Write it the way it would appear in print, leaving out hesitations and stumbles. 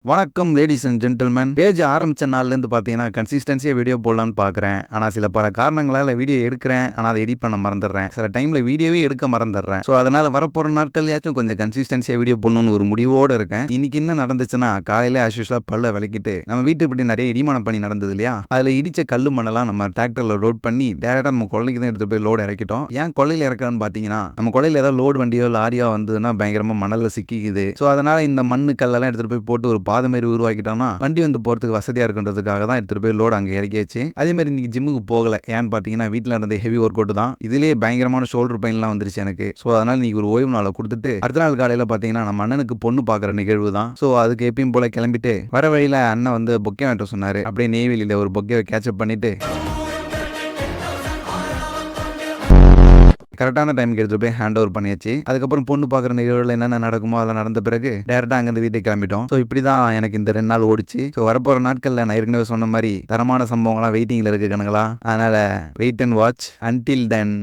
வணக்கம் ladies and gentleman. Page ஆரம்பிச்ச நாள்லேருந்து பார்த்தீங்கன்னா கன்சிஸ்டன்சியாக வீடியோ போடலான்னு பார்க்குறேன். ஆனால் சில பல காரணங்களால் வீடியோ எடுக்கிறேன், ஆனால் அதை எடிட் பண்ண மறந்துடுறேன். சில டைமில் வீடியோவே எடுக்க மறந்துடுறேன். ஸோ அதனால் வரப்போகிற நாட்கள்யாச்சும் கொஞ்சம் கன்சிஸ்டன்சியாக வீடியோ போடணும்னு ஒரு முடிவோடு இருக்கேன். இன்னைக்கு என்ன நடந்துச்சுன்னா, காலையில் ஆஸ்யூஷலாக பல்ல விளக்கிட்டு நம்ம வீட்டு இப்படி நிறைய இடிமான பணி நடந்தது இல்லையா, அதில் இடிச்ச கல் மண்ணெல்லாம் நம்ம டிராக்டரில் லோட் பண்ணி டேரெக்டாக நம்ம கொள்ளைக்கு தான் எடுத்துகிட்டு போய் லோடு இறக்கிட்டோம். ஏன் கொள்ளையில் இறக்கலான்னு பார்த்தீங்கன்னா, நம்ம கொள்ளையில் ஏதாவது லோடு வண்டியோ லாரியோ வந்ததுன்னா பயங்கரமாக மணலில் சிக்கிக்குது. ஸோ அதனால் இந்த மண்ணு கல்லெல்லாம் எடுத்துகிட்டு போய் போட்டு ஒரு பாதை மாதிரி உருவாக்கிட்டோம்னா வண்டி வந்து போறதுக்கு வசதியா இருக்குன்றதுக்காக தான் எடுத்துட்டு போய் லோடு அங்கே இறக்கியாச்சு. அதே மாதிரி இன்னைக்கு ஜிம்முக்கு போகல. ஏன்னு பார்த்தீங்கன்னா வீட்டில் இருந்த ஹெவி ஒர்க் அவுட் தான். இதுலேயே பயங்கரமான ஷோல்டர் பெயின்லாம் வந்துருச்சு எனக்கு. ஸோ அதனால இன்னைக்கு ஒரு ஓய்வு நாளை கொடுத்துட்டு அடுத்த நாள் காலையில் பார்த்தீங்கன்னா நம்ம அண்ணனுக்கு பொண்ணு பார்க்குற நிகழ்வு தான். ஸோ அதுக்கு எப்பயும் போல கிளம்பிட்டு வர வழியில் அண்ணன் வந்து பொக்கே வாங்கிட்டு சொன்னாரு. அப்படியே நெய்வேலியில் ஒரு பொக்கே கேட்சப் பண்ணிட்டு கரெக்டான டைமுக்கு எடுத்துட்டு போய் ஹேண்ட் ஓவர் பண்ணியாச்சு. அதுக்கப்புறம் பொண்ணு பார்க்குற நிகழ்வுகள் என்னென்ன நடக்குமோ அதெல்லாம் நடந்த பிறகு டேரெக்டாக அங்கேருந்து வீட்டுக்கு கிளம்பிட்டோம். ஸோ இப்படி தான் எனக்கு இந்த 2 நாள் ஓடிச்சு. ஸோ வரப்போகிற நாட்களில் நான் ஏற்கனவே சொன்ன மாதிரி தரமான சம்பவங்கள்லாம் வெயிட்டிங்கில் இருக்கு கணங்களா. அதனால் wait and watch. Until then.